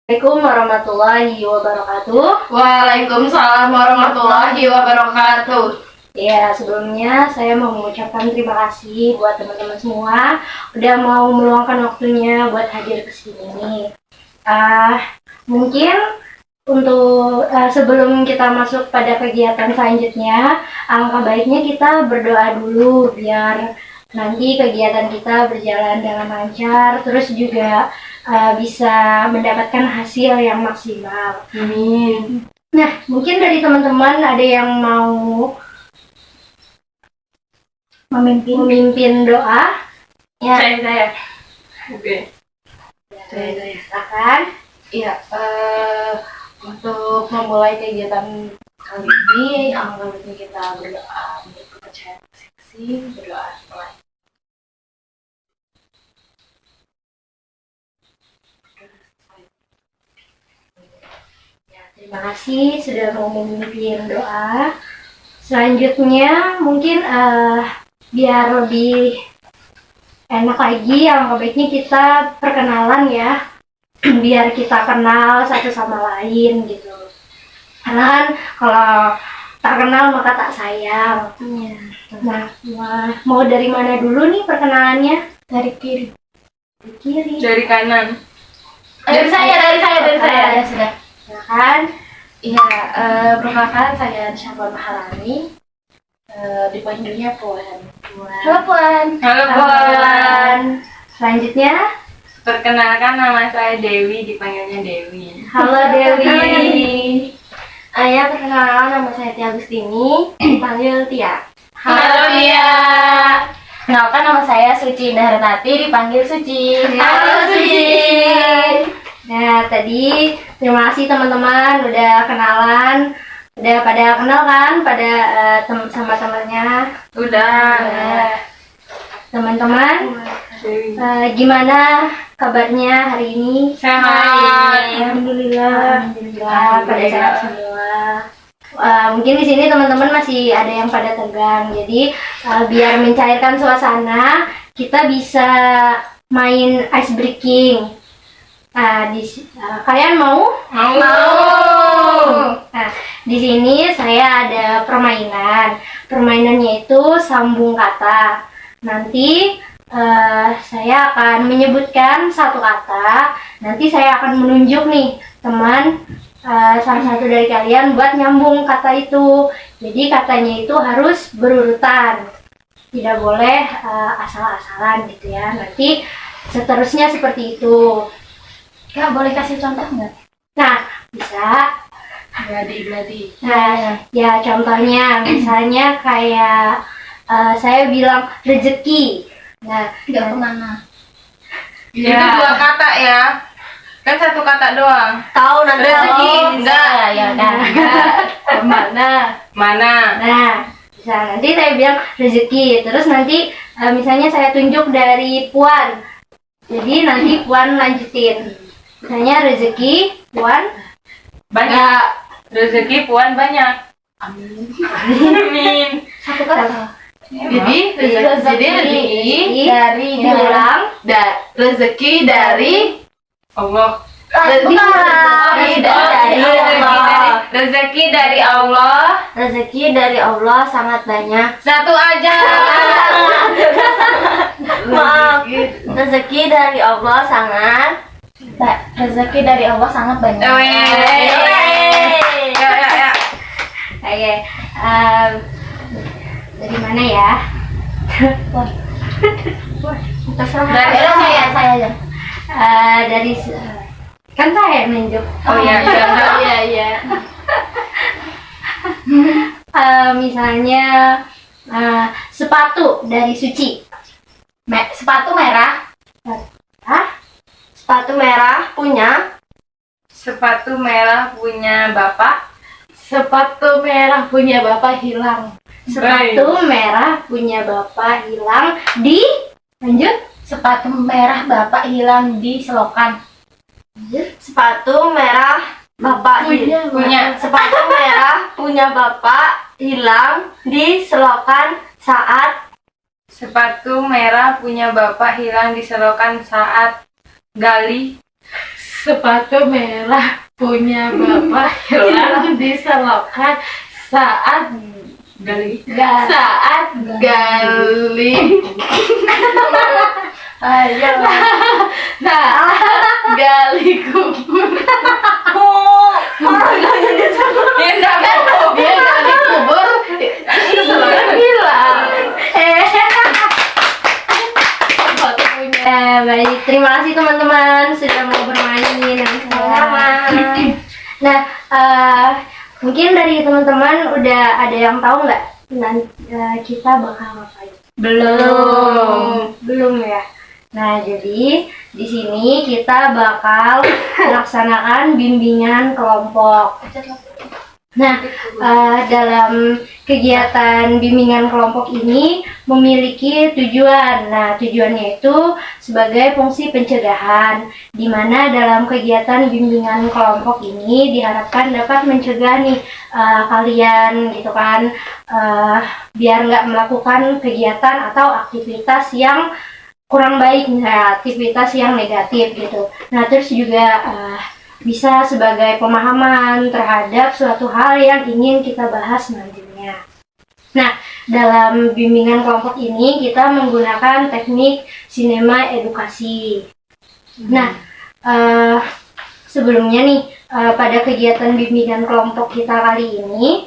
Assalamualaikum warahmatullahi wabarakatuh. Waalaikumsalam warahmatullahi wabarakatuh. Ya, sebelumnya saya mau mengucapkan terima kasih buat teman-teman semua udah mau meluangkan waktunya buat hadir ke sini. Mungkin untuk sebelum kita masuk pada kegiatan selanjutnya, alangkah baiknya kita berdoa dulu biar nanti kegiatan kita berjalan dengan lancar, terus juga bisa mendapatkan hasil yang maksimal. Amin. Nah, mungkin dari teman-teman ada yang mau memimpin doa? Ya, Saya. Oke. saya silakan. Iya. Untuk memulai kegiatan kali ini, alangkah baiknya kita berdoa untuk kepercayaan seksi, berdoa setelah. Terima kasih sudah mau memimpin doa. Selanjutnya mungkin biar lebih enak lagi, alangkah baiknya kita perkenalan ya, biar kita kenal satu sama lain gitu. Karena kan kalau tak kenal maka tak sayang. Nah, mau dari mana dulu nih perkenalannya? Dari kiri. Dari kiri. Dari kanan. Dari saya. Ya sudah. Silakan. Iya, perkenalkan saya Syahban Maharani. Dipanggilnya Puan. Halo Puan. Halo Puan. Selanjutnya, Perkenalkan nama saya Dewi, dipanggilnya Dewi. halo Dewi. Ya, perkenalkan nama saya Tia Agustini, dipanggil Tia. Halo Tia. Kenalkan nama saya Suci Indah Renati, dipanggil Suci. Halo Suci. Nah, tadi terima kasih teman-teman udah kenalan, udah pada kenal kan pada sama temannya. Udah. Teman-teman, Dewi. gimana kabarnya hari ini? Sehat. Alhamdulillah. Pada sehat semua. Mungkin di sini teman-teman masih ada yang pada tegang, jadi biar mencairkan suasana, kita bisa main ice breaking. Nah, kalian mau? Nah, di sini saya ada permainan. Permainannya itu sambung kata. Nanti saya akan menyebutkan satu kata. Nanti saya akan menunjuk nih teman salah satu dari kalian buat nyambung kata itu. Jadi katanya itu harus berurutan. Tidak boleh asal-asalan gitu ya. Nanti seterusnya seperti itu. Kak, boleh kasih contoh nggak? Nah, bisa. Gladi. Nah, ya contohnya misalnya kayak saya bilang rezeki. Nah, Nggak kemana? Itu dua kata ya. Kan satu kata doang. Tahu nanti. Rezeki. Enggak. Ya udah. mana? Mana? Nah, bisa nanti saya bilang rezeki. Terus nanti misalnya saya tunjuk dari Puan. Jadi nanti Puan lanjutin. Misalnya rezeki Puan. Banyak. Rezeki Puan banyak. Amin. Satu kata. Jadi rezeki dari diulang. rezeki dari Allah. Bukan. Dari Allah. Rezeki dari Allah. Rezeki dari Allah sangat banyak. Satu aja. Maaf. Rezeki dari Allah sangat. Rezeki dari Allah sangat banyak. Ya. Oke, dari mana ya? Terserah. Dari saya aja. Dari kan saya nunjuk. Oh iya. Misalnya sepatu dari Suci. Sepatu merah. Sepatu merah punya. Sepatu merah punya bapak. Sepatu merah punya bapak hilang. Sepatu merah punya bapak hilang di lanjut. Sepatu merah bapak hilang di selokan. Sepatu merah bapak Punya. Sepatu merah punya bapak hilang di selokan saat. Sepatu merah punya bapak hilang di selokan saat gali. sepatu merah punya bapak hilang di selokan saat saat gali Ayo. saat gali kubur. Dia gali kubur, selokan hilang. Sepatu punya. Baik, terima kasih teman-teman sudah mau bermain dengan saya. Nah, mungkin dari teman-teman udah ada yang tahu nggak nanti kita bakal ngapain? Belum ya. Nah, jadi di sini kita bakal melaksanakan bimbingan kelompok. Nah, dalam kegiatan bimbingan kelompok ini memiliki tujuan. Nah, tujuannya itu sebagai fungsi pencegahan, di mana dalam kegiatan bimbingan kelompok ini diharapkan dapat mencegah nih kalian gitu kan, biar nggak melakukan kegiatan atau aktivitas yang kurang baik, misalnya aktivitas yang negatif gitu. Nah, terus juga bisa sebagai pemahaman terhadap suatu hal yang ingin kita bahas nantinya. Nah, dalam bimbingan kelompok ini kita menggunakan teknik sinema edukasi. Nah, sebelumnya nih, pada kegiatan bimbingan kelompok kita kali ini,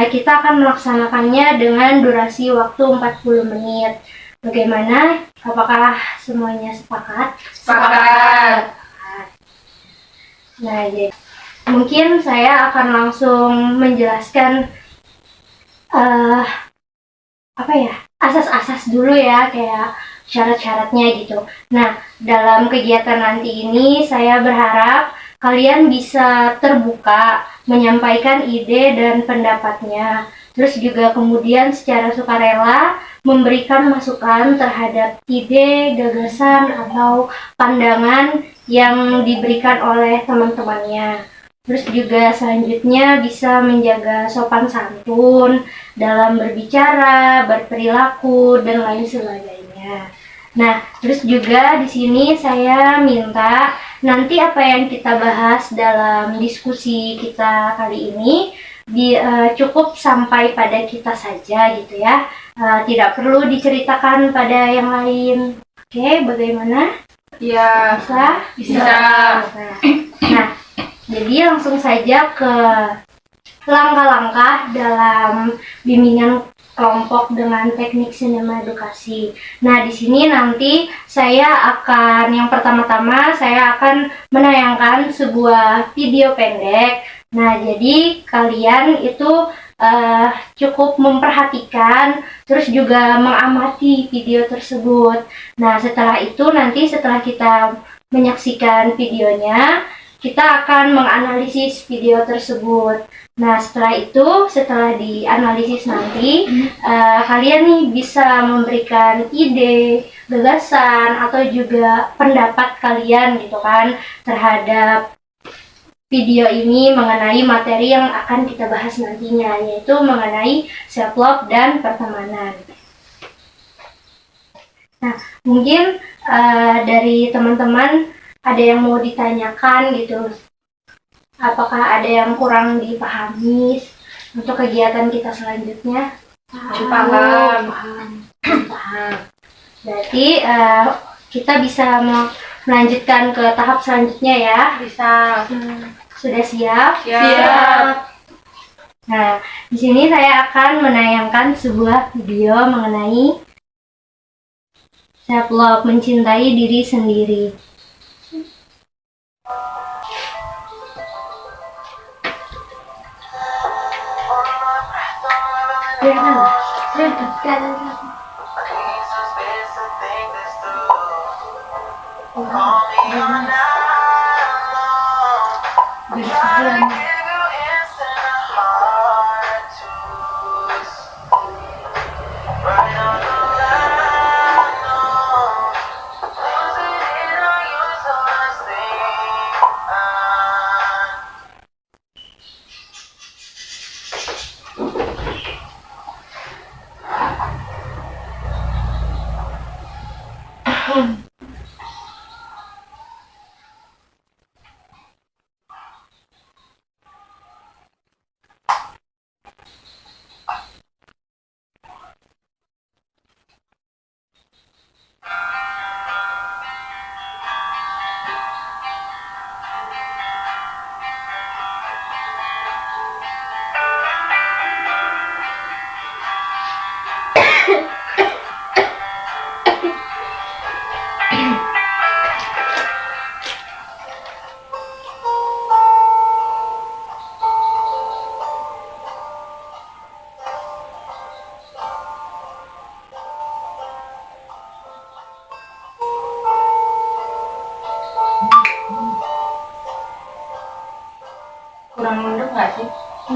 kita akan melaksanakannya dengan durasi waktu 40 menit. Bagaimana? Apakah semuanya sepakat? Sepakat. Nah, jadi mungkin saya akan langsung menjelaskan asas-asas dulu ya, kayak syarat-syaratnya gitu. Nah, dalam kegiatan nanti ini saya berharap kalian bisa terbuka menyampaikan ide dan pendapatnya. Terus juga kemudian secara sukarela memberikan masukan terhadap ide, gagasan, atau pandangan yang diberikan oleh teman-temannya. Terus juga selanjutnya bisa menjaga sopan santun dalam berbicara, berperilaku, dan lain sebagainya. Nah, terus juga di sini saya minta nanti apa yang kita bahas dalam diskusi kita kali ini cukup sampai pada kita saja gitu ya. Tidak perlu diceritakan pada yang lain. Oke, bagaimana? Ya, bisa. Nah, jadi langsung saja ke langkah-langkah dalam bimbingan kelompok dengan teknik sinema edukasi. Nah, di sini nanti yang pertama-tama saya akan menayangkan sebuah video pendek. Nah, jadi kalian itu cukup memperhatikan, terus juga mengamati video tersebut. Nah, setelah kita menyaksikan videonya, kita akan menganalisis video tersebut. Nah, setelah dianalisis nanti, kalian nih bisa memberikan ide, gagasan, atau juga pendapat kalian gitu kan terhadap video ini mengenai materi yang akan kita bahas nantinya, yaitu mengenai self-love dan pertemanan. Nah, mungkin dari teman-teman ada yang mau ditanyakan gitu. Apakah ada yang kurang dipahami untuk kegiatan kita selanjutnya? Paham. Berarti kita bisa melanjutkan ke tahap selanjutnya ya. Bisa. Sudah siap? Siap. Nah, di sini saya akan menayangkan sebuah video mengenai self-love, mencintai diri sendiri.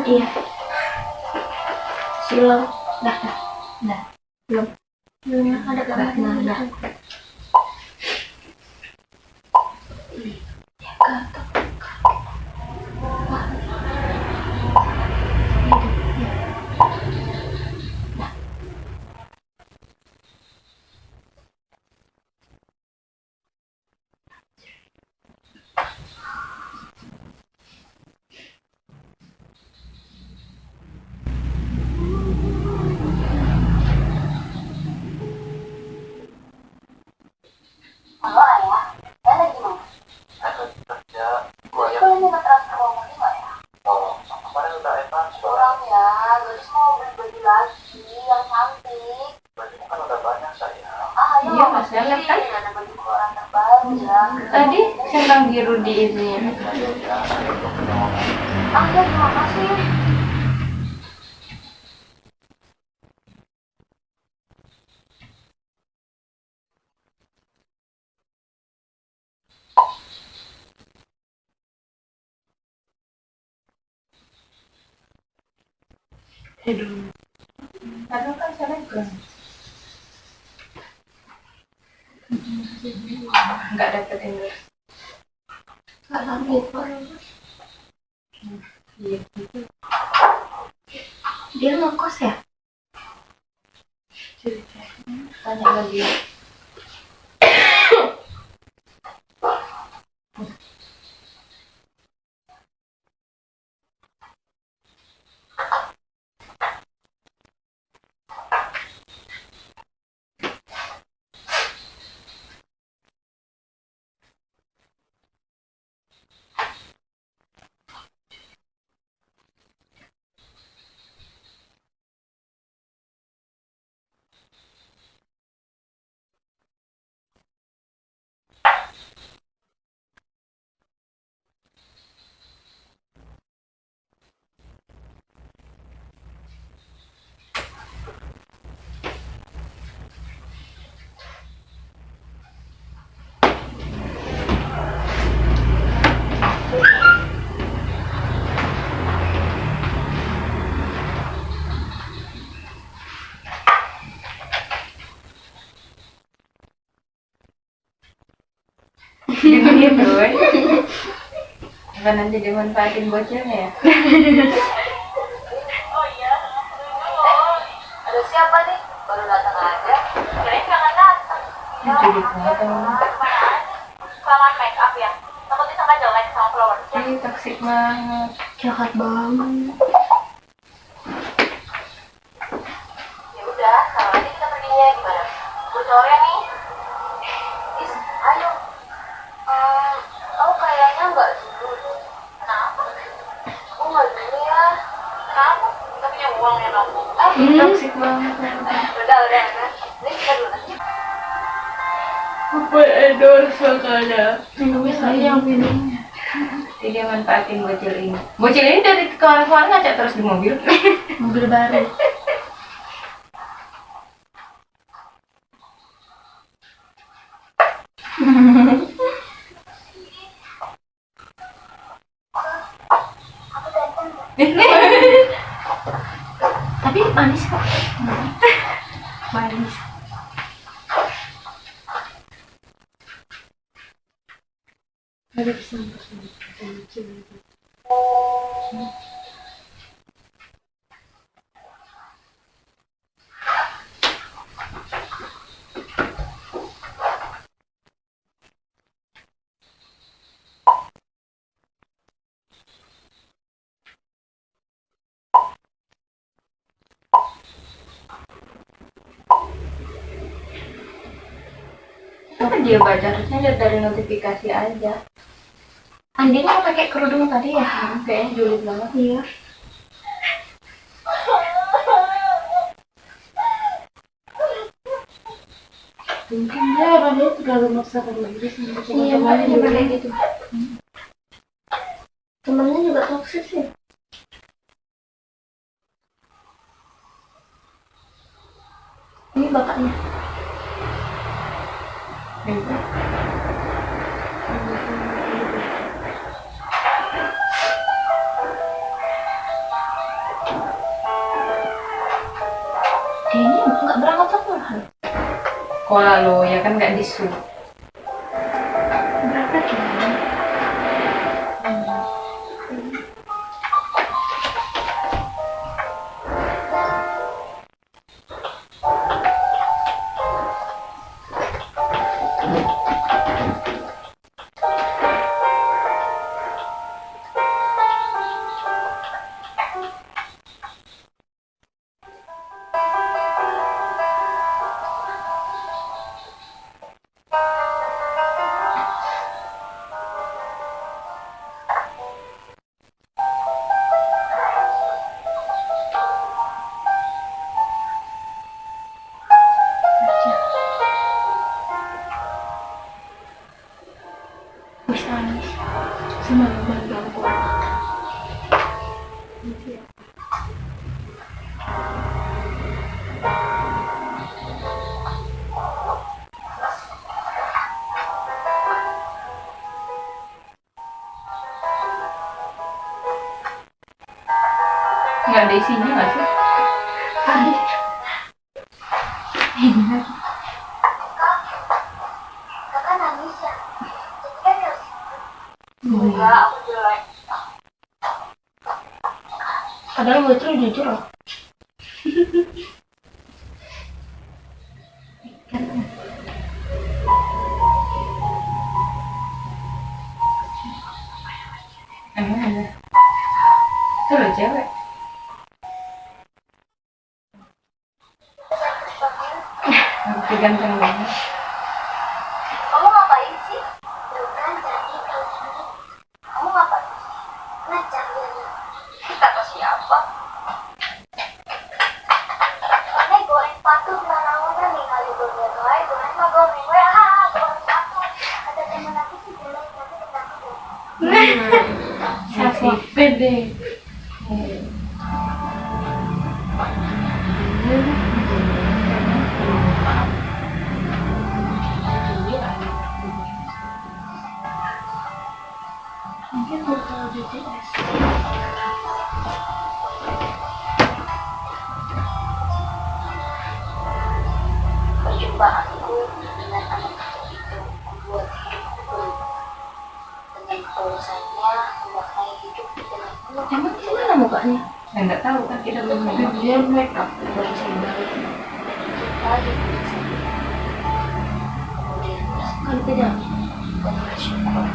Iya. Silau. Dah. Belum. Belum ada gambarnya. Dah. Halo ayah, saya lagi mau. Kerja, gua ya. Boleh minta transfer uang lagi nggak ya? Oh, kemarin udah transfer. Kurang ya, Gadis mau beli baju lagi yang cantik. Baju kan udah banyak saya. Ayo Iya, Mas Dalam kan? ada baju keluaran terbaru ya. Tadi centang biru di ininya. Ah ya, terima kasih. Padahal kan selebgram. Nggak dapet endorse. Salah gitu. Iya gitu. Dia ngekos ya? Tanya lagi. Gitu, apa nanti dimanfaatin bocilnya ya? Oh iya, ada siapa nih? Baru datang aja. Kirain jangan datang. Jadi banget Kelamaan make up ya? Takutnya sama jelek sama flower. ini toksik banget. Jahat banget. Ya udah, sekarang aja kita perginya gimana? Bocornya nih. Is, ayo. Kamu kayaknya nggak dulu deh. Kenapa? Aku nggak dulu ya. Kenapa? Kita punya uang ya dong. Toksik banget. Udah. Ini kita dulu aja. Apa endorse makanya? Saya yang pilihnya. Jadi dia manfaatin bocil ini. Bocil ini dari kawan-kawan ngajak terus di mobil. Mobil baru. Tapi manis kok. Manis. Ada pesan. Apa dia baca? Harusnya lihat dari notifikasi aja. Andin mau pakai kerudung tadi ya? Kayaknya julid banget. Iya. Mungkin dia orangnya terlalu memaksakan diri sama Iya, makanya juga kayak gitu. Temennya juga toxic sih. Ini bapaknya. sekolah lo, ya kan nggak di sub. Berapa cuma? Bisa nangis. Semalaman gangguan. Nggak ada isinya nggak sih? Kakak nangis ya? Kan ya? Enggak, aku jelek. Padahal gue tuh jujur loh. Emang ada. Itu lo cewek. Aku ganteng banget. Kamu ngapain sih? Tuh kan jadi kayak gini. Kamu ngapain sih? Ngajak dia. Kata siapa? Nek goreng patuh nanawannya nih kali goreng wae, goreng mah goreng wae. Goreng patuh. Ada teman aku sih jelek tapi ketemu. Siapa? Pede. Mungkin mau tahu BTS. Perjumpaanku dengan anak kecil itu membuat hidupku berubah. Dengan ketulusannya memaknai hidup dengan penuh Emang gimana mukanya? Ya nggak tahu kan kita belum nyoba. Dia make up baru sadar. lagi kemudian Kan tidak. dan bersyukur.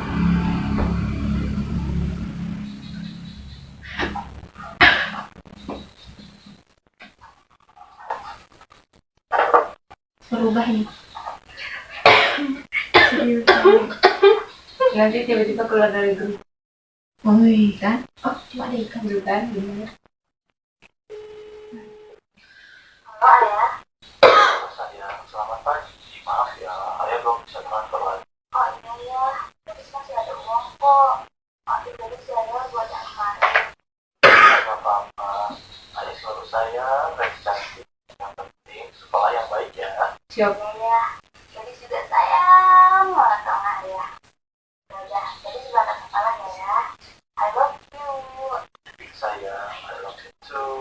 Berubah ini. Nanti tiba-tiba keluar dari grup. Wih kan? Oh, cuma ada ikan. Grup kan, bener. Halo ayah. Sayang, selamat pagi. Maaf ya, ayah belum bisa transfer lagi. Oh iya ya, tapi masih ada uang kok. Maafin dulu saya buat yang kemarin. Gak apa-apa. Ayah selalu sayang, dan cantik. Yang penting, sekolah yang baik ya. Siap. Ya, jadi juga sayang banget sama ayah. Udah, jadi sebelah kepala ya. I love you. Sayang, I love you too.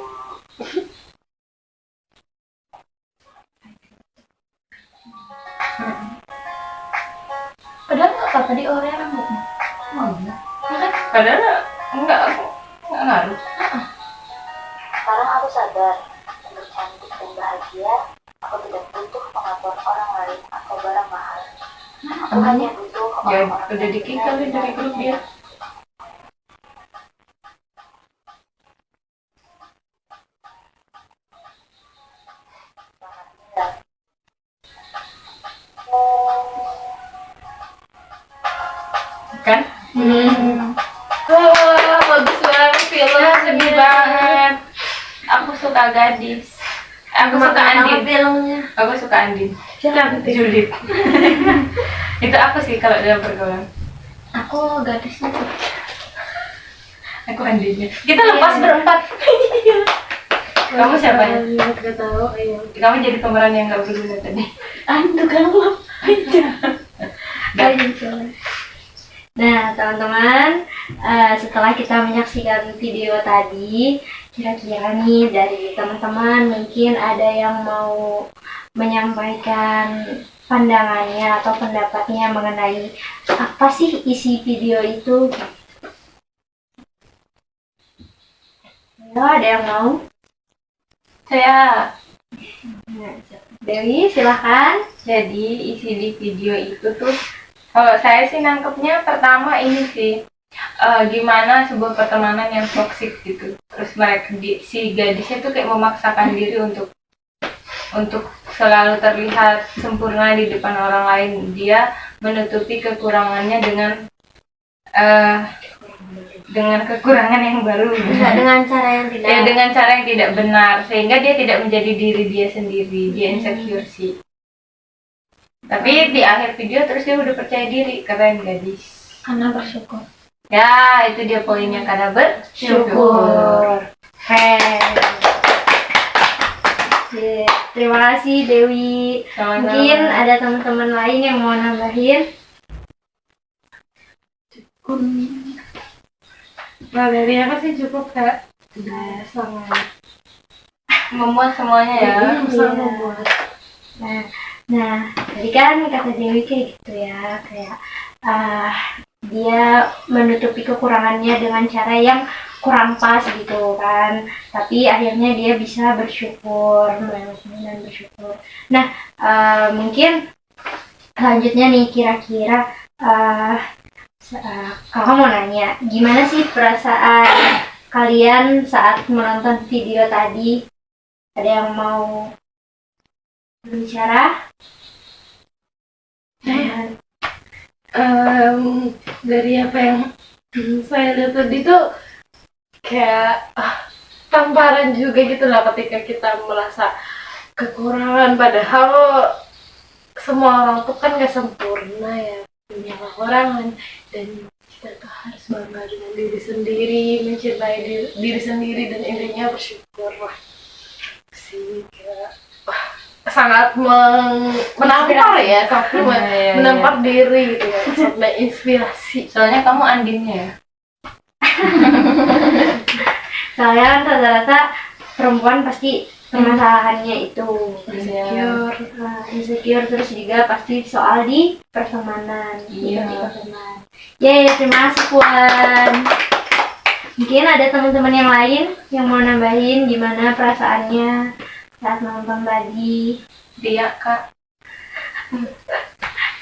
Padahal nggak apa-apa di Oreo rambutnya. Oh, iya. Padahal enggak, aku enggak ngaruh. Sekarang aku sadar, untuk cantik dan bahagia, aku tidak butuh pengakuan orang lain atau barang mahal. Aku hanya butuh Ya orang-orang udah yang di-kick benar kali dari grup dia. Kan? Wah, bagus banget filmnya, sedih banget. Aku suka gadis. Aku suka Andin. Filmnya. Aku suka Andin. Cantik. Julid. Itu aku sih kalau dalam pergaulan. Aku gadisnya tuh. Aku Andinnya. Kita lepas berempat. Kamu siapa ya? Gak tahu. Ayo. Kamu jadi pemeran yang gak berguna tadi. Anu kamu. Nah, teman-teman, setelah kita menyaksikan video tadi, kira-kira nih dari teman-teman mungkin ada yang mau menyampaikan pandangannya atau pendapatnya mengenai apa sih isi video itu. Ayo, ada yang mau? Saya. Dewi, silahkan. Jadi isi di video itu tuh, kalau saya sih nangkepnya pertama ini sih, gimana sebuah pertemanan yang toksik gitu. Terus mereka si gadisnya tuh kayak memaksakan diri untuk selalu terlihat sempurna di depan orang lain. Dia menutupi kekurangannya dengan kekurangan yang baru. Dengan cara yang tidak. Ya, dengan cara yang tidak benar, sehingga dia tidak menjadi diri dia sendiri. Dia insecure sih. Tapi di akhir video terus dia udah percaya diri. Keren gadis. Karena bersyukur. Ya, itu dia poinnya, karena bersyukur. Keren. Oke, terima kasih Dewi. Sama-sama. Mungkin ada teman-teman lain yang mau nambahin? Nah, dari aku sih cukup, Kak. Sudah sangat Memuat semuanya ya. sangat memuat. Nah, tadi kan kata Dewi kayak gitu ya, kayak dia menutupi kekurangannya dengan cara yang kurang pas gitu kan, tapi akhirnya dia bisa bersyukur, dan bersyukur. Nah, mungkin selanjutnya nih, kira-kira kakak mau nanya, gimana sih perasaan kalian saat menonton video tadi? Ada yang mau berbicara? Dari apa yang saya lihat tadi tuh kayak tamparan juga gitu lah, ketika kita merasa kekurangan, padahal semua orang tuh kan gak sempurna ya, punya kekurangan, dan kita tuh harus bangga dengan diri sendiri, mencintai diri sendiri, dan intinya bersyukur. Wah sih kayak sangat menampar ya, sampai menampar diri gitu ya, sampai inspirasi. Soalnya kamu Andinnya ya. Soalnya kan rata-rata perempuan pasti permasalahannya itu insecure, terus juga pasti soal di pertemanan. Iya. Di pertemanan. Yeay, terima kasih Puan. Mungkin ada teman-teman yang lain yang mau nambahin gimana perasaannya saat nonton tadi. Dia, Kak.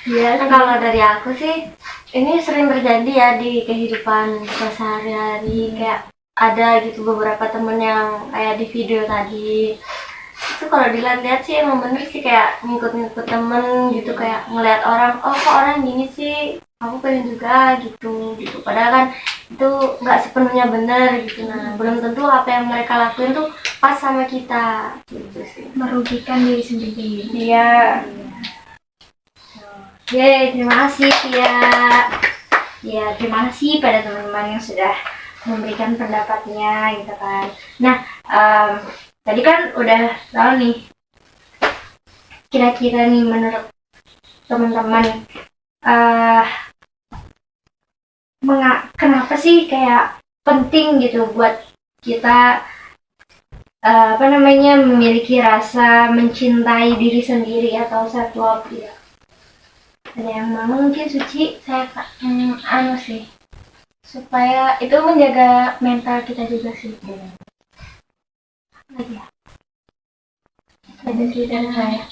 Ya, Kalau dari aku sih, ini sering terjadi ya di kehidupan sehari-hari, kayak ada gitu beberapa temen yang kayak di video tadi. Itu kalau dilihat sih emang bener sih, kayak ngikut-ngikut temen gitu, kayak ngeliat orang, oh kok orang gini sih, aku pengen juga gitu. Padahal kan itu nggak sepenuhnya benar gitu. Nah, belum tentu apa yang mereka lakuin tuh pas sama kita gitu sih. merugikan diri sendiri. Iya. Yeay, terima kasih Tia. Ya, terima kasih pada teman-teman yang sudah memberikan pendapatnya gitu kan. Nah, tadi kan udah tahu nih, kira-kira nih menurut teman-teman kenapa sih kayak penting gitu buat kita memiliki rasa mencintai diri sendiri atau self love gitu. Ada yang mau mungkin? Suci? Saya anu sih, supaya itu menjaga mental kita juga sih. Lagi ya? Ada sih dari saya.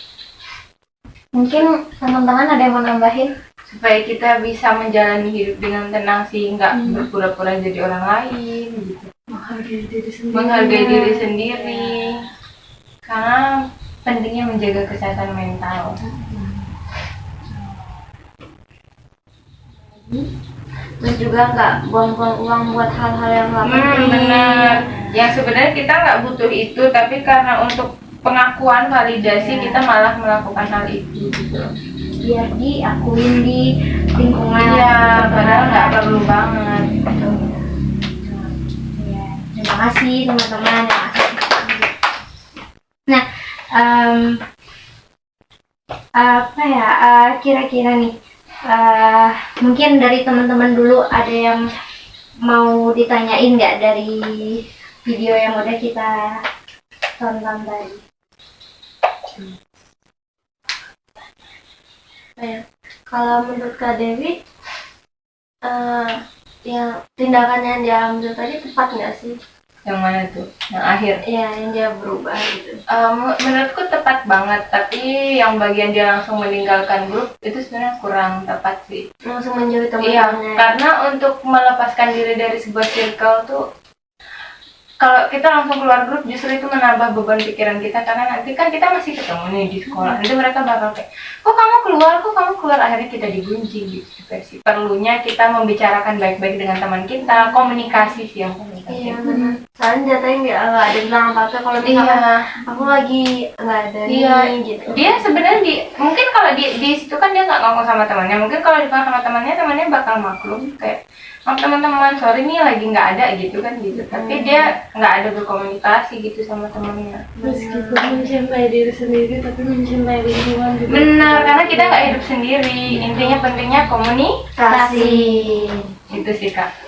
Mungkin teman-teman ada yang mau nambahin? Supaya kita bisa menjalani hidup dengan tenang sih, nggak berpura-pura jadi orang lain gitu. Menghargai diri sendiri. Karena pentingnya menjaga kesehatan mental. Terus juga nggak buang-buang uang buat hal-hal yang nggak penting. Benar. Yang sebenarnya kita nggak butuh itu, tapi karena untuk pengakuan, validasi, kita malah melakukan hal itu gitu. Biar diakuin di lingkungan. Iya, padahal nggak perlu banget. Ya, terima kasih teman-teman. Nah, kira-kira nih, mungkin dari teman-teman dulu ada yang mau ditanyain nggak dari video yang udah kita tonton tadi? Kalau menurut Kak Dewi, yang tindakan yang dia ambil tadi tepat nggak sih? Yang mana tuh? Yang akhir? Iya, yang dia berubah gitu. Menurutku tepat banget, tapi yang bagian dia langsung meninggalkan grup itu sebenarnya kurang tepat sih. Langsung menjauhi Iya, teman-temannya. karena untuk melepaskan diri dari sebuah circle tuh, kalau kita langsung keluar grup justru itu menambah beban pikiran kita, karena nanti kan kita masih ketemu nih di sekolah. Nanti mereka bakal kayak, kok kamu keluar, akhirnya kita digunjing gitu sih. Perlunya kita membicarakan baik-baik dengan teman kita, komunikasi sih yang paling penting. Iya benar. Soalnya jatuhnya nggak ada bilang apa-apa kalau misalkan aku lagi nggak ada nih gitu. Dia sebenarnya mungkin kalau di situ kan dia nggak ngomong sama temannya, mungkin kalau dibilang sama temannya bakal maklum kayak, oh teman-teman sorry nih lagi nggak ada gitu kan gitu. Tapi dia nggak ada berkomunikasi gitu sama temannya. Meskipun mencintai diri sendiri tapi mencintai lingkungan juga. Benar, karena kita nggak hidup sendiri. Intinya pentingnya komunikasi. Itu sih Kak.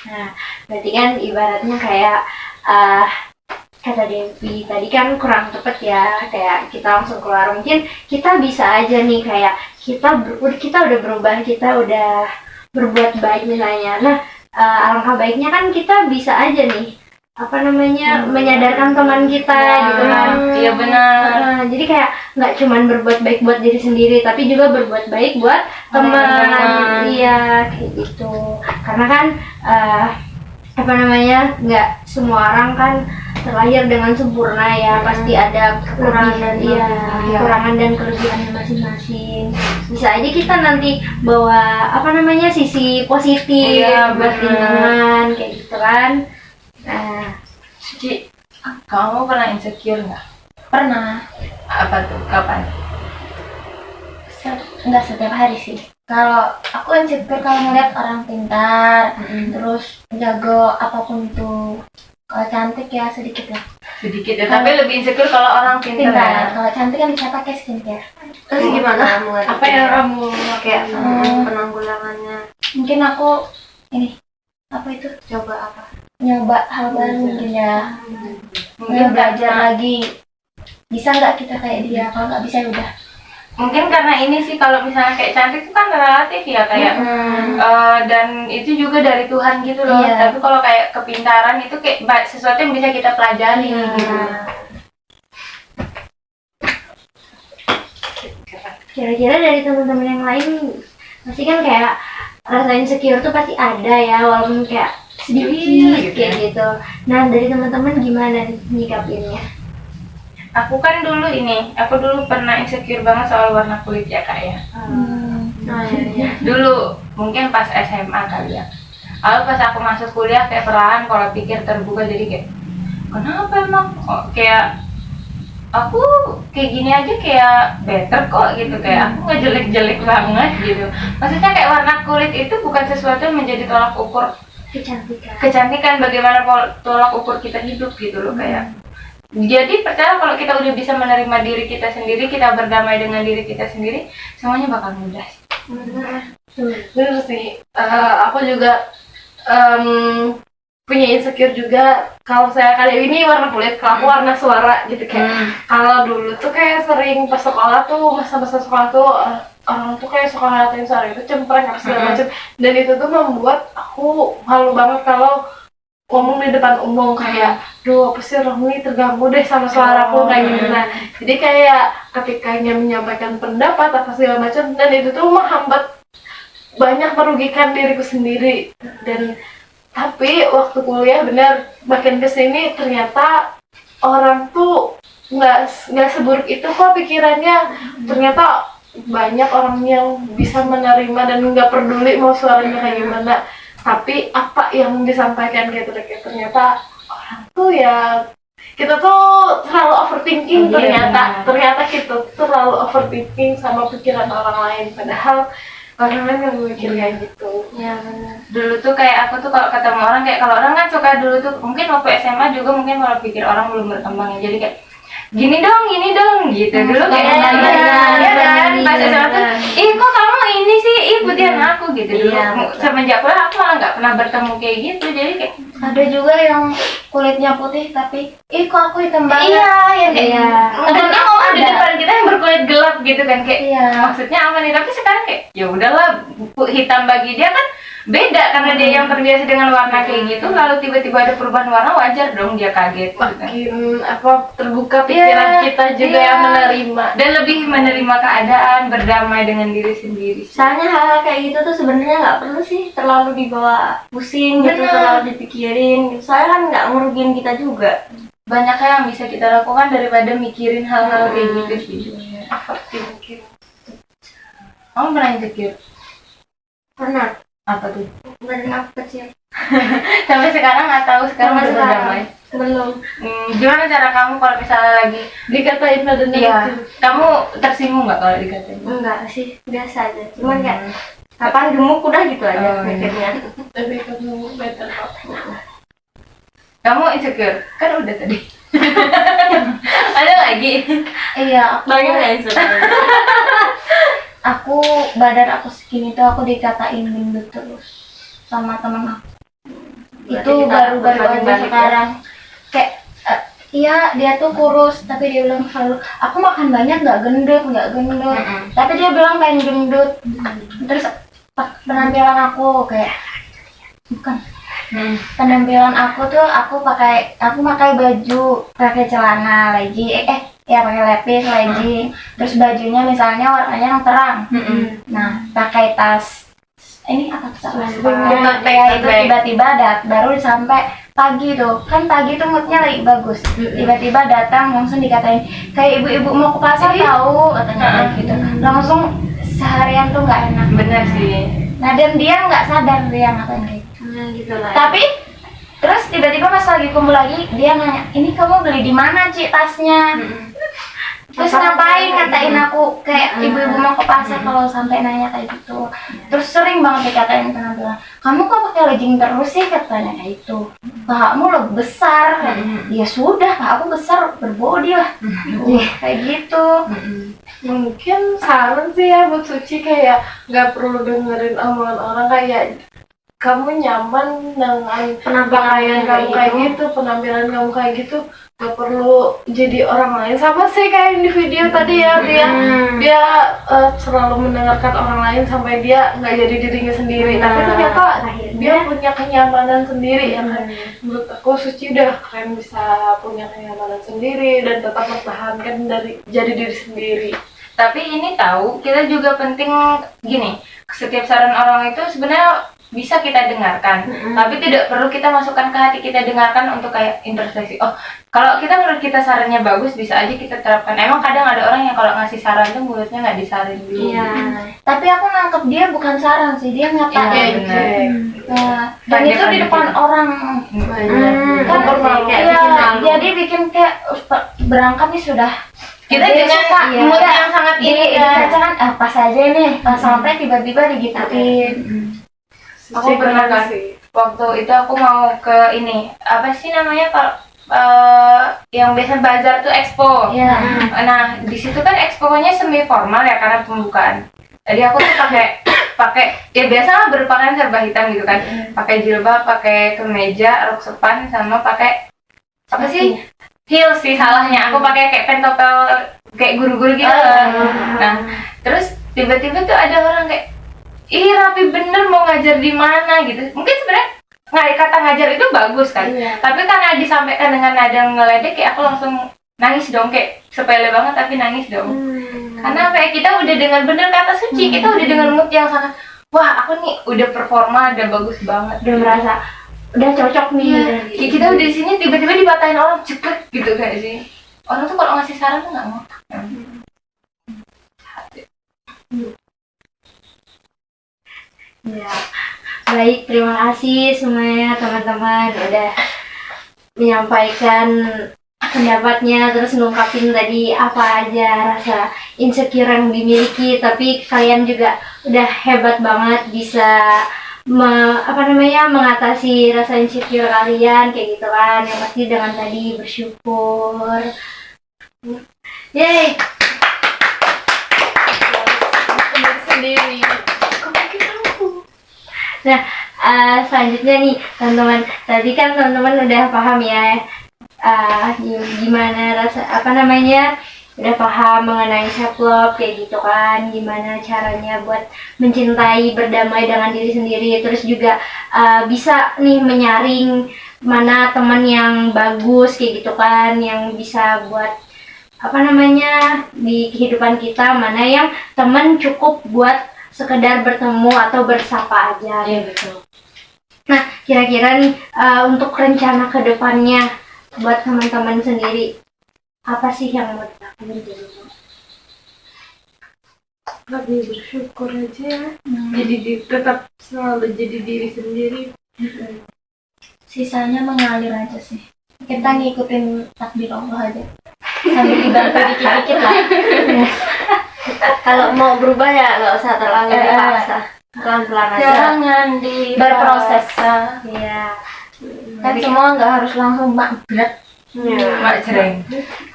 Nah, berarti kan ibaratnya kayak kata Devi tadi kan kurang tepat ya, kayak kita langsung keluar. Mungkin kita bisa aja nih kayak kita udah berubah, kita udah berbuat baik misalnya. Nah, alangkah baiknya kan kita bisa aja nih menyadarkan teman kita gitu kan. Iya benar. Jadi kayak nggak cuman berbuat baik buat diri sendiri, tapi juga berbuat baik buat teman. Iya kayak gitu. Karena kan nggak semua orang kan terlahir dengan sempurna ya, pasti ada kekurangan dan kelebihannya masing-masing. Bisa aja kita nanti bawa sisi positif buat lingkungan kayak gitu kan. Cici, kamu pernah insecure nggak? Pernah. Apa tuh? Kapan? Nggak setiap hari sih. Kalau aku insecure kalau ngeliat orang pintar, terus jago apapun itu. Kalau cantik ya sedikit lah. Sedikit ya, tapi lebih insecure kalau orang pintar. Ya? Kalau cantik kan bisa pakai skincare. Terus gimana? Apa yang kamu kayak penanggulangannya? Mungkin aku coba nyoba hal baru mungkin ya. Mungkin Belajar lagi. Bisa nggak kita kayak dia? Kalau nggak bisa ya udah. Mungkin karena ini sih, kalau misalnya kayak cantik itu kan relatif ya kayak dan itu juga dari Tuhan gitu loh. Iya. Tapi kalau kayak kepintaran itu kayak sesuatu yang bisa kita pelajari gitu. Kira-kira dari teman-teman yang lain pasti kan kayak rasa insecure tuh pasti ada ya, walaupun kayak sedikit kayak gitu. Nah, dari teman-teman gimana nih nyikapinnya? Aku dulu pernah insecure banget soal warna kulit ya Kak ya. Dulu mungkin pas SMA kali ya. Lalu pas aku masuk kuliah kayak perlahan pola pikir terbuka, jadi kayak kenapa emang kayak aku kayak gini aja kayak better kok gitu, kayak aku nggak jelek-jelek banget gitu. Maksudnya kayak warna kulit itu bukan sesuatu yang menjadi tolak ukur kecantikan, bagaimana tolak ukur kita hidup gitu loh kayak. Jadi percaya kalau kita udah bisa menerima diri kita sendiri, kita berdamai dengan diri kita sendiri, semuanya bakal mudah. Bener sih. Aku juga punya insecure juga. Kalau saya kali ini warna kulit, kalau aku warna suara gitu kayak. Kalau dulu tuh kayak sering pas sekolah tuh, masa-masa sekolah tuh orang tuh kayak suka ngatain suara itu cempreng apa segala macam. Dan itu tuh membuat aku malu banget kalau ngomong di depan umum kayak, duh apa sih orang ini terganggu deh sama suaraku kayak gitu. Nah, jadi kayak ketika dia menyampaikan pendapat apa segala macam, dan itu tuh menghambat banyak merugikan diriku sendiri. Dan tapi waktu kuliah benar makin kesini ternyata orang tuh nggak seburuk itu kok pikirannya. Ternyata banyak orang yang bisa menerima dan nggak peduli mau suaranya kayak gimana. Tapi apa yang disampaikan gitu, ternyata orang tuh ya kita tuh terlalu overthinking. Ternyata kita terlalu overthinking sama pikiran orang lain, padahal orang lain yang mikir kayak gitu. Ya benar. Dulu tuh kayak aku tuh kalau ketemu orang, kayak kalau orang kan suka dulu tuh mungkin waktu SMA juga mungkin kalau pikir orang belum berkembang ya, jadi kayak gini dong gitu. Dulu kayak pas SMA tuh, ih kok kamu ini sih, ih putihan aku gitu. Dulu semenjak kuliah aku malah nggak pernah bertemu kayak gitu, jadi kayak Ada juga yang kulitnya putih tapi kok aku hitam banget. Iya, yang kayak Iya. temennya ngomong di Ada. depan kita yang berkulit gelap gitu kan kayak Iya. maksudnya apa nih, tapi sekarang kayak ya udahlah, hitam bagi dia kan beda karena dia yang terbiasa dengan warna kayak gitu, lalu tiba-tiba ada perubahan warna, wajar dong dia kaget gitu kan. Hmm. Makin terbuka pikiran kita juga yang menerima dan lebih menerima keadaan, berdamai dengan diri sendiri. Soalnya hal-hal kayak gitu tuh sebenarnya nggak perlu sih terlalu dibawa pusing gitu, Bener. terlalu dipikirin. Soalnya kan nggak ngerugiin kita juga. Banyak yang bisa kita lakukan daripada mikirin hal-hal kayak gitu sih. Overthinking. Kamu pernah insecure? Pernah. Apa tuh? Badan aku kecil. Sampai sekarang nggak tahu, sekarang Sampai udah sekarang. berdamai. Belum. Gimana cara kamu kalau misalnya lagi Dikatain badan iya, kamu tersinggung nggak kalau dikatain? Enggak sih, biasa aja. Cuman kayak kapan gemuk udah gitu aja Oh, iya. mikirnya. Tapi kamu better aku. Kamu insecure? Kan udah tadi. Ada lagi? Iya, banyak ya sebenarnya. Aku badan aku segini tuh aku dikatain gendut terus sama temen aku. Berarti Itu kita baru-baru aja berbanding-banding sekarang. Kayak iya dia tuh kurus tapi dia bilang selalu aku makan banyak nggak gendut. Tapi dia bilang pengen gendut. Terus penampilan aku kayak bukan penampilan aku tuh aku pakai baju, pakai celana legging ya pakai lepis legging, terus bajunya misalnya warnanya yang terang. Nah pakai tas ini apa tuh ya itu tiba-tiba baru sampai pagi tuh kan pagi tuh moodnya lagi bagus, tiba-tiba datang langsung dikatain kayak ibu-ibu mau ke pasar tahu katanya kayak gitu, langsung seharian tuh nggak enak. Bener sih. Nah dan dia nggak sadar dia ngapain kayak gitu. Gitu lah. Tapi terus tiba-tiba pas lagi kumpul lagi dia nanya, ini kamu beli di mana Ci tasnya? Terus ngapain ngatain aku kayak ibu-ibu mau ke pasar kalau sampai nanya kayak gitu. Terus sering banget dikatain penampilan, kamu kok pakai legging terus sih katanya kayak itu. Pahamu lebih besar. Ya sudah, pahaku besar berbodi lah. Kayak gitu. Mungkin saran sih ya buat Suci kayak nggak perlu dengerin omongan orang, kayak kamu nyaman dengan pakaian kamu kayak gitu, penampilan kamu kayak gitu, nggak perlu jadi orang lain. Sama sih kayak yang di video tadi ya, dia selalu mendengarkan orang lain sampai dia nggak jadi dirinya sendiri. Tapi ternyata dia punya kenyamanan sendiri ya kan. Menurut aku Suci udah keren bisa punya kenyamanan sendiri dan tetap mempertahankan dari jadi diri sendiri. Tapi ini tahu kita juga penting gini, setiap saran orang itu sebenarnya bisa kita dengarkan, tapi tidak perlu kita masukkan ke hati, kita dengarkan untuk kayak introspeksi. Oh, kalau kita menurut kita sarannya bagus, bisa aja kita terapkan. Emang kadang ada orang yang kalau ngasih saran tuh mulutnya nggak disarin dulu. Iya. Tapi aku nangkep dia bukan saran sih, dia ngatain. Iya, benar. Dan itu di depan orang. Kan kayak iya, bikin malu. jadi bikin kayak berangkat nih sudah. Kita Dia dengan suka, mood iya. yang sangat ini Di kan pas aja nih, pas sampai tiba-tiba digituin. Aku pernah kan, waktu itu aku mau ke ini, apa sih namanya kalau yang biasa bazar tuh expo. Iya. Nah di situ kan expo-nya semi formal ya karena pembukaan. Jadi aku tuh pakai ya biasa lah berpakaian serba hitam gitu kan, pakai jilbab, pakai kemeja, rok sepan, sama pakai apa sih heels sih salahnya. Aku pakai kayak pentopel kayak guru-guru gitu. Nah terus tiba-tiba tuh ada orang kayak, ih rapi bener mau ngajar di mana gitu. Mungkin sebenarnya kata ngajar itu bagus kan, tapi karena disampaikan dengan nada ngeledek kayak aku langsung nangis dong, kayak sepele banget tapi nangis dong. Karena kayak kita udah dengan bener kata Suci, kita udah dengan mood yang sangat wah aku nih udah performa, udah bagus banget, Udah merasa udah cocok nih. Kayak kita udah di sini tiba-tiba dipatahin orang cepet gitu kayak sih. Orang tuh kalau ngasih saran tuh nggak mau. Ya, baik, terima kasih semuanya teman-teman udah menyampaikan pendapatnya, terus ngungkapin tadi apa aja rasa insecure yang dimiliki, tapi kalian juga udah hebat banget bisa mengatasi rasa insecure kalian kayak gitu kan, yang pasti dengan tadi bersyukur. Yeay. Sendiri. Nah, Selanjutnya nih teman-teman, tadi kan teman-teman udah paham ya gimana udah paham mengenai self love kayak gitu kan, gimana caranya buat mencintai, berdamai dengan diri sendiri, terus juga bisa nih menyaring mana teman yang bagus kayak gitu kan, yang bisa buat di kehidupan kita, mana yang teman cukup buat sekedar bertemu atau bersapa aja gitu. Nah, kira-kira nih untuk rencana ke depannya buat teman-teman sendiri, apa sih yang mau dilakuin dulu? Lebih bersyukur aja ya. Jadi tetap selalu jadi diri sendiri. Sisanya mengalir aja sih. Kita ngikutin takdir Allah aja. Sambil dibantu dikit-dikit lah. Kalau mau berubah ya nggak usah terlalu dipaksa. Pelan-pelan aja. Jangan Berproses. Iya. Kan semua nggak harus langsung berat. Mak cereng.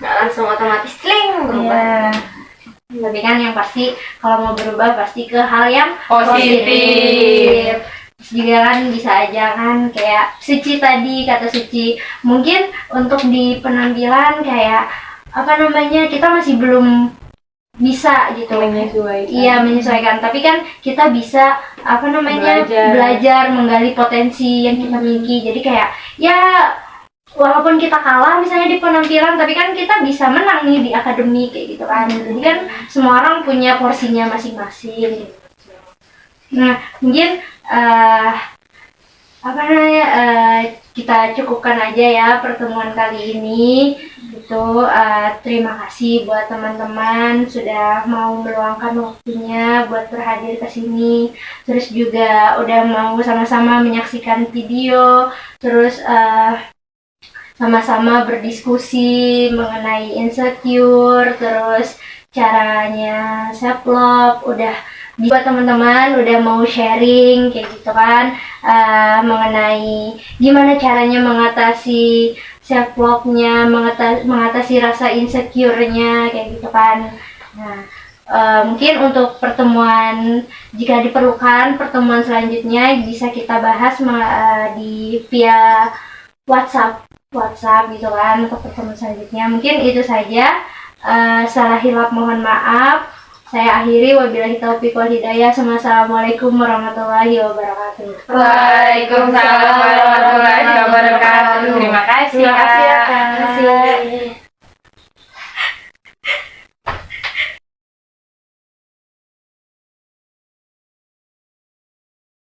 Nggak langsung otomatis sling berubah. Tapi kan yang pasti kalau mau berubah pasti ke hal yang Positif. Terus juga kan bisa aja kan kayak Suci tadi, kata Suci, mungkin untuk di penampilan kayak kita masih belum bisa gitu Menyesuaikan. Iya, menyesuaikan, tapi kan kita bisa belajar menggali potensi yang kita miliki. Jadi kayak ya walaupun kita kalah misalnya di penampilan, tapi kan kita bisa menang nih di akademik kayak gitu kan. Jadi kan semua orang punya porsinya masing-masing gitu. Nah, mungkin kita cukupkan aja ya pertemuan kali ini. Itu terima kasih buat teman-teman sudah mau meluangkan waktunya buat berhadir ke sini. Terus juga udah mau sama-sama menyaksikan video, terus sama-sama berdiskusi mengenai insecure, terus caranya self love, buat teman-teman udah mau sharing kayak gitu kan, mengenai gimana caranya mengatasi self love-nya, mengatasi rasa insecure-nya kayak gitu kan. Nah, mungkin untuk pertemuan, jika diperlukan pertemuan selanjutnya bisa kita bahas di via WhatsApp gitu kan untuk pertemuan selanjutnya. Mungkin itu saja. Salah hilap mohon maaf. Saya akhiri, wabillahi taufiq wal hidayah. Assalamualaikum warahmatullahi wabarakatuh. Waalaikumsalam warahmatullahi wabarakatuh. Terima kasih. Terima kasih ya, Kak.